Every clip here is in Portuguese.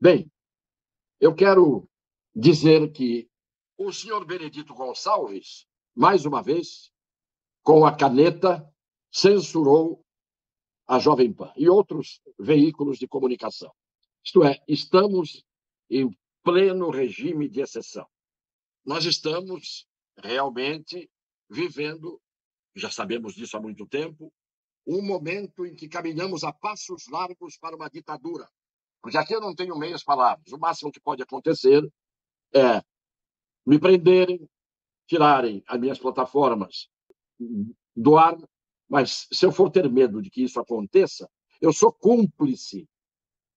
Bem, eu quero dizer que o senhor Benedito Gonçalves, mais uma vez, com a caneta, censurou a Jovem Pan e outros veículos de comunicação. Isto é, estamos em pleno regime de exceção. Nós estamos realmente vivendo, já sabemos disso há muito tempo, um momento em que caminhamos a passos largos para uma ditadura. Porque aqui eu não tenho meias palavras. O máximo que pode acontecer é me prenderem, tirarem as minhas plataformas do ar, mas se eu for ter medo de que isso aconteça, eu sou cúmplice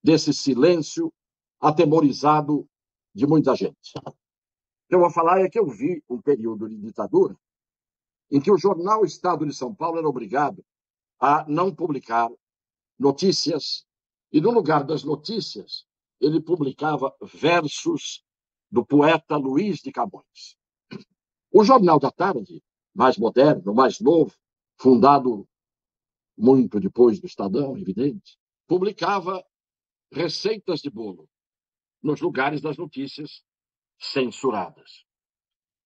desse silêncio atemorizado de muita gente. O que eu vou falar é que eu vi um período de ditadura em que o jornal Estado de São Paulo era obrigado a não publicar notícias, e no lugar das notícias, ele publicava versos do poeta Luiz de Camões. O Jornal da Tarde, mais moderno, mais novo, fundado muito depois do Estadão, evidente, publicava receitas de bolo nos lugares das notícias censuradas.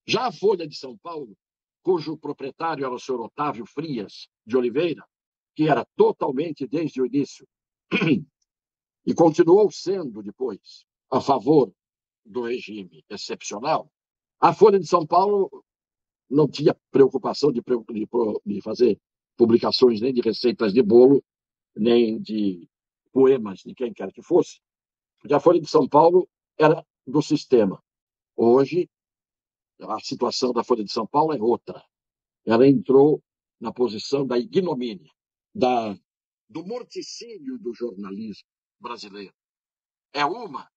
Já a Folha de São Paulo, cujo proprietário era o senhor Otávio Frias de Oliveira, que era totalmente, desde o início, e continuou sendo depois, a favor do regime excepcional, a Folha de São Paulo não tinha preocupação de fazer publicações nem de receitas de bolo, nem de poemas de quem quer que fosse, porque a Folha de São Paulo era do sistema. Hoje, a situação da Folha de São Paulo é outra. Ela entrou na posição da ignomínia, do morticínio do jornalismo brasileiro. É uma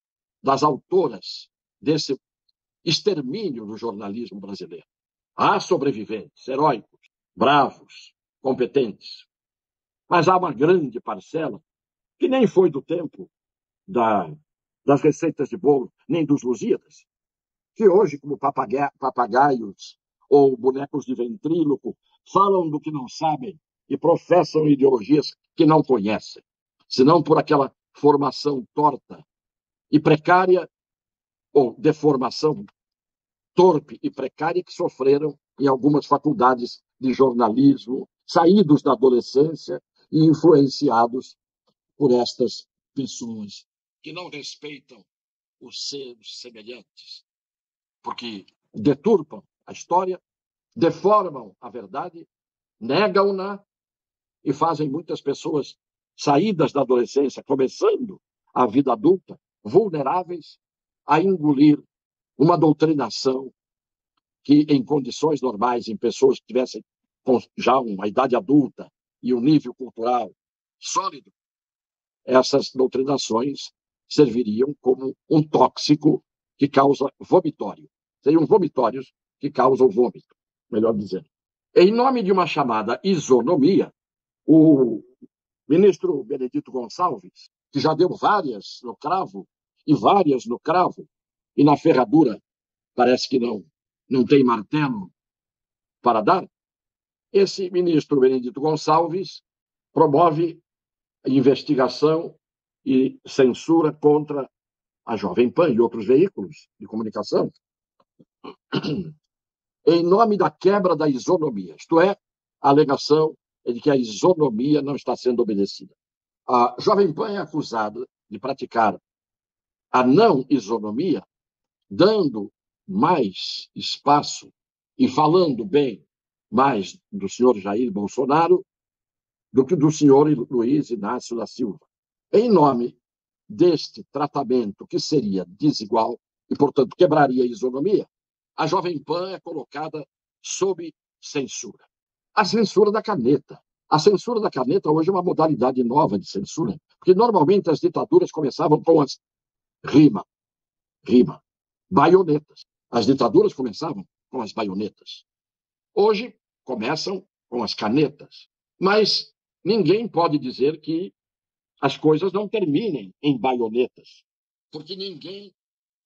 das autoras desse extermínio do jornalismo brasileiro. Há sobreviventes, heróicos, bravos, competentes, mas há uma grande parcela que nem foi do tempo das receitas de bolo, nem dos Lusíadas, que hoje, como papagaios ou bonecos de ventríloco, falam do que não sabem e professam ideologias que não conhecem, senão por aquela formação torta e precária, ou deformação torpe e precária que sofreram em algumas faculdades de jornalismo, saídos da adolescência e influenciados por estas pessoas que não respeitam os seus semelhantes, porque deturpam a história, deformam a verdade, negam-na e fazem muitas pessoas saídas da adolescência, começando a vida adulta, vulneráveis a engolir uma doutrinação que, em condições normais, em pessoas que tivessem já uma idade adulta e um nível cultural sólido, essas doutrinações serviriam como um tóxico que causa vomitório. Seriam vomitórios que causam vômito, melhor dizendo. Em nome de uma chamada isonomia, o ministro Benedito Gonçalves, que já deu várias no cravo, e várias no cravo, e na ferradura parece que não tem martelo para dar, esse ministro Benedito Gonçalves promove investigação e censura contra a Jovem Pan e outros veículos de comunicação, em nome da quebra da isonomia. Isto é, a alegação é de que a isonomia não está sendo obedecida. A Jovem Pan é acusada de praticar a não isonomia, dando mais espaço e falando bem mais do senhor Jair Bolsonaro do que do senhor Luiz Inácio da Silva. Em nome deste tratamento que seria desigual e, portanto, quebraria a isonomia, a Jovem Pan é colocada sob censura. A censura da caneta. A censura da caneta hoje é uma modalidade nova de censura, porque normalmente as ditaduras começavam com as rima, baionetas. As ditaduras começavam com as baionetas. Hoje começam com as canetas. Mas ninguém pode dizer que as coisas não terminem em baionetas, porque ninguém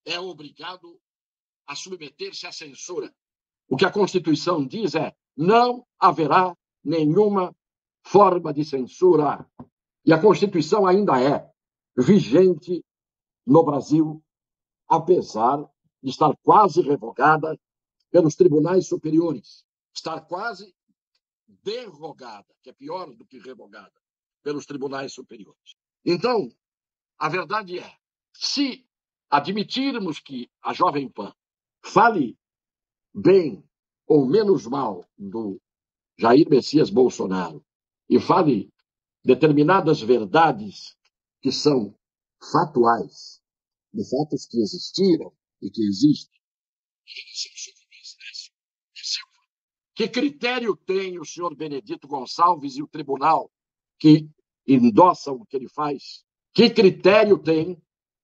é obrigado a submeter-se à censura. O que a Constituição diz é: não haverá nenhuma forma de censura. E a Constituição ainda é vigente no Brasil, apesar de estar quase revogada pelos tribunais superiores, estar quase derrogada, que é pior do que revogada, pelos tribunais superiores. Então, a verdade é, se admitirmos que a Jovem Pan fale bem ou menos mal do Jair Messias Bolsonaro e fale determinadas verdades que são fatuais, de fatos que existiram e que existem. Que critério tem o senhor Benedito Gonçalves e o tribunal que endossa o que ele faz? Que critério tem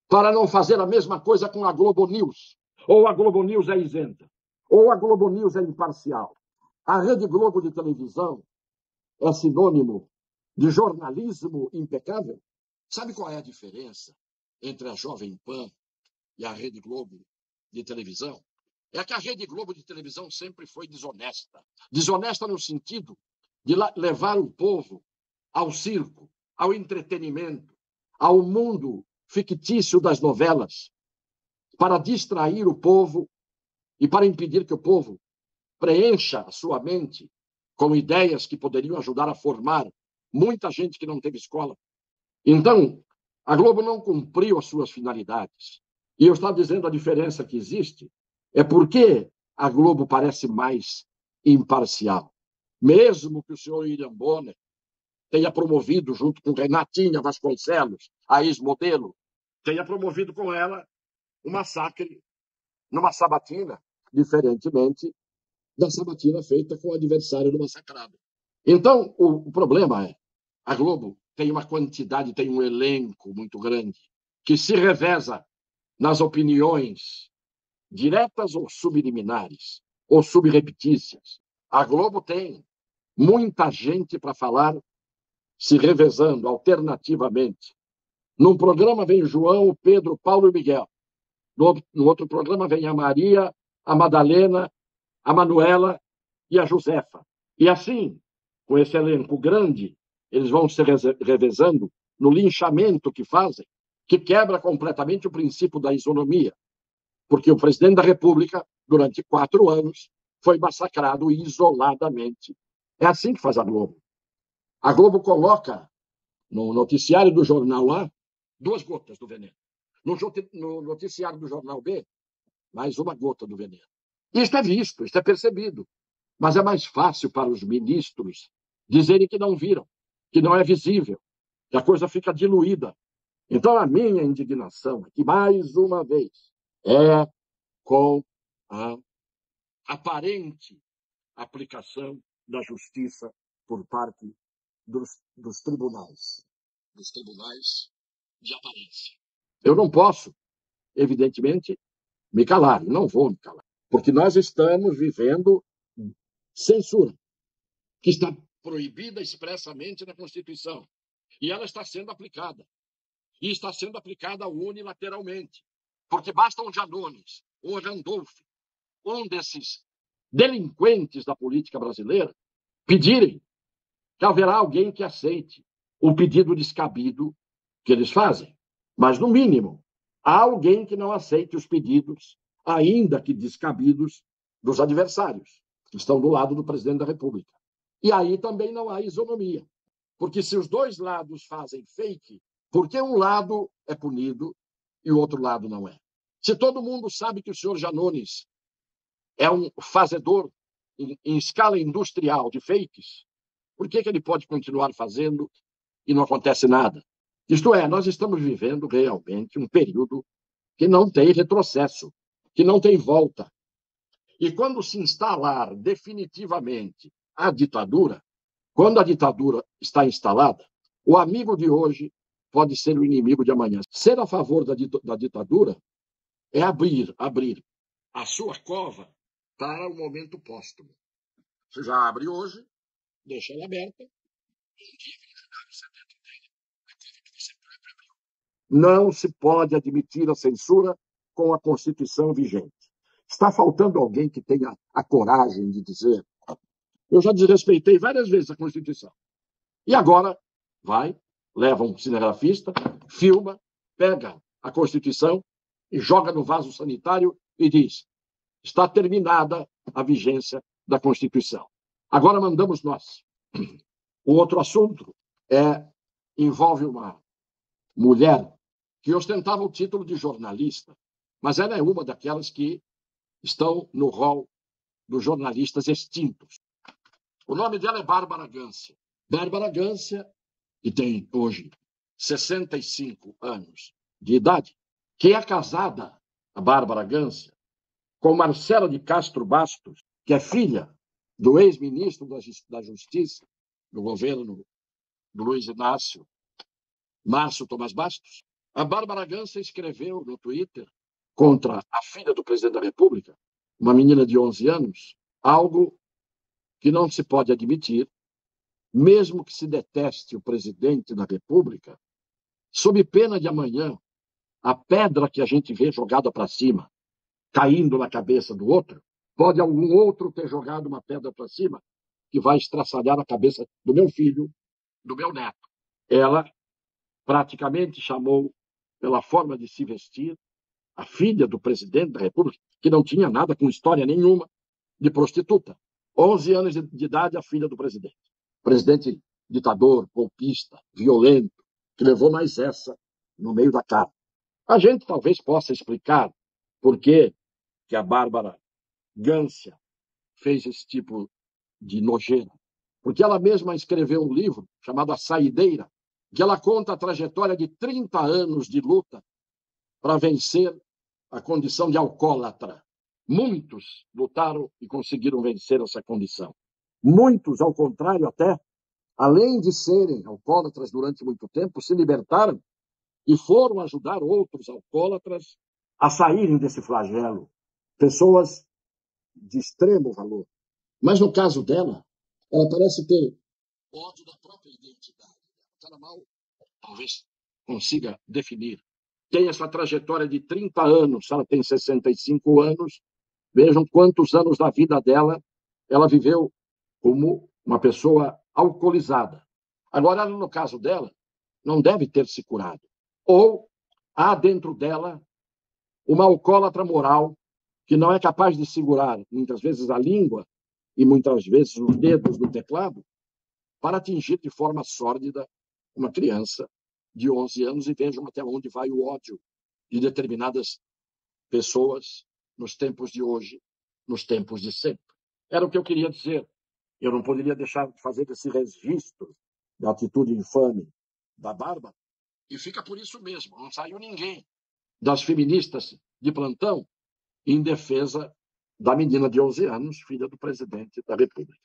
para não fazer a mesma coisa com a Globo News? Ou a Globo News é isenta? Ou a Globo News é imparcial? A Rede Globo de televisão é sinônimo de jornalismo impecável? Sabe qual é a diferença entre a Jovem Pan e a Rede Globo de televisão? É que a Rede Globo de televisão sempre foi desonesta. Desonesta no sentido de levar o povo ao circo, ao entretenimento, ao mundo fictício das novelas, para distrair o povo e para impedir que o povo preencha a sua mente com ideias que poderiam ajudar a formar muita gente que não teve escola. Então, a Globo não cumpriu as suas finalidades. E eu estava dizendo a diferença que existe é porque a Globo parece mais imparcial. Mesmo que o senhor William Bonner tenha promovido, junto com Renatinha Vasconcelos, a ex-modelo, tenha promovido com ela um massacre numa sabatina, diferentemente da sabatina feita com o adversário do massacrado. Então, o problema é, a Globo tem uma quantidade, tem um elenco muito grande, que se reveza nas opiniões diretas ou subliminares, ou subrepetícias. A Globo tem muita gente para falar, se revezando alternativamente. Num programa vem João, o Pedro, Paulo e Miguel. No outro programa vem a Maria, a Madalena, a Manuela e a Josefa. E assim, com esse elenco grande, eles vão se revezando no linchamento que fazem, que quebra completamente o princípio da isonomia. Porque o presidente da República, durante 4 anos, foi massacrado isoladamente. É assim que faz a Globo. A Globo coloca no noticiário do jornal A 2 gotas do veneno. No noticiário do jornal B, mais 1 gota do veneno. Isto é visto, isto é percebido. Mas é mais fácil para os ministros dizerem que não viram, que não é visível, que a coisa fica diluída. Então, a minha indignação é que, mais uma vez, é com a aparente aplicação da justiça por parte dos tribunais de aparência. Eu não posso, evidentemente, me calar, não vou me calar, porque nós estamos vivendo censura, que está proibida expressamente na Constituição, e ela está sendo aplicada, e está sendo aplicada unilateralmente, porque basta um Janones, um Randolph, um desses delinquentes da política brasileira, pedirem que haverá alguém que aceite o pedido descabido que eles fazem. Mas, no mínimo, há alguém que não aceite os pedidos, ainda que descabidos, dos adversários, que estão do lado do presidente da República. E aí também não há isonomia. Porque se os dois lados fazem fake, por que um lado é punido e o outro lado não é? Se todo mundo sabe que o senhor Janones é um fazedor em escala industrial de fakes, por que ele pode continuar fazendo e não acontece nada? Isto é, nós estamos vivendo realmente um período que não tem retrocesso, que não tem volta. E quando se instalar definitivamente a ditadura, quando a ditadura está instalada, o amigo de hoje pode ser o inimigo de amanhã. Ser a favor da ditadura é abrir a sua cova para o momento póstumo. Você já abre hoje, deixa ela aberta, e um dia vem jogar você dentro dele. A cova que você próprio abriu. Não se pode admitir a censura com a Constituição vigente. Está faltando alguém que tenha a coragem de dizer: eu já desrespeitei várias vezes a Constituição. E agora vai, leva um cinegrafista, filma, pega a Constituição e joga no vaso sanitário e diz: está terminada a vigência da Constituição. Agora mandamos nós. O outro assunto envolve uma mulher que ostentava o título de jornalista, mas ela é uma daquelas que estão no rol dos jornalistas extintos. O nome dela é Bárbara Gância. Bárbara Gância, que tem hoje 65 anos de idade, que é casada, a Bárbara Gância, com Marcela de Castro Bastos, que é filha do ex-ministro da Justiça do governo do Luiz Inácio Márcio Tomás Bastos. A Bárbara Gância escreveu no Twitter contra a filha do presidente da República, uma menina de 11 anos, algo que não se pode admitir, mesmo que se deteste o presidente da República, sob pena de amanhã a pedra que a gente vê jogada para cima, caindo na cabeça do outro, pode algum outro ter jogado uma pedra para cima que vai estraçalhar a cabeça do meu filho, do meu neto. Ela praticamente chamou, pela forma de se vestir, a filha do presidente da República, que não tinha nada com história nenhuma, de prostituta. 11 anos de idade, a filha do presidente. Presidente ditador, golpista, violento, que levou mais essa no meio da cara. A gente talvez possa explicar por que a Bárbara Gância fez esse tipo de nojeira. Porque ela mesma escreveu um livro chamado A Saideira, que ela conta a trajetória de 30 anos de luta para vencer a condição de alcoólatra. Muitos lutaram e conseguiram vencer essa condição. Muitos, ao contrário, até, além de serem alcoólatras durante muito tempo, se libertaram e foram ajudar outros alcoólatras a saírem desse flagelo. Pessoas de extremo valor. Mas no caso dela, ela parece ter ódio da própria identidade. Ela mal, talvez, consiga definir. Tem essa trajetória de 30 anos, ela tem 65 anos. Vejam quantos anos da vida dela ela viveu como uma pessoa alcoolizada. Agora, no caso dela, não deve ter se curado. Ou há dentro dela uma alcoólatra moral que não é capaz de segurar, muitas vezes, a língua e muitas vezes os dedos do teclado para atingir de forma sórdida uma criança de 11 anos, e vejam até onde vai o ódio de determinadas pessoas nos tempos de hoje, nos tempos de sempre. Era o que eu queria dizer. Eu não poderia deixar de fazer esse registro da atitude infame da Bárbara, e fica por isso mesmo. Não saiu ninguém das feministas de plantão em defesa da menina de 11 anos, filha do presidente da República.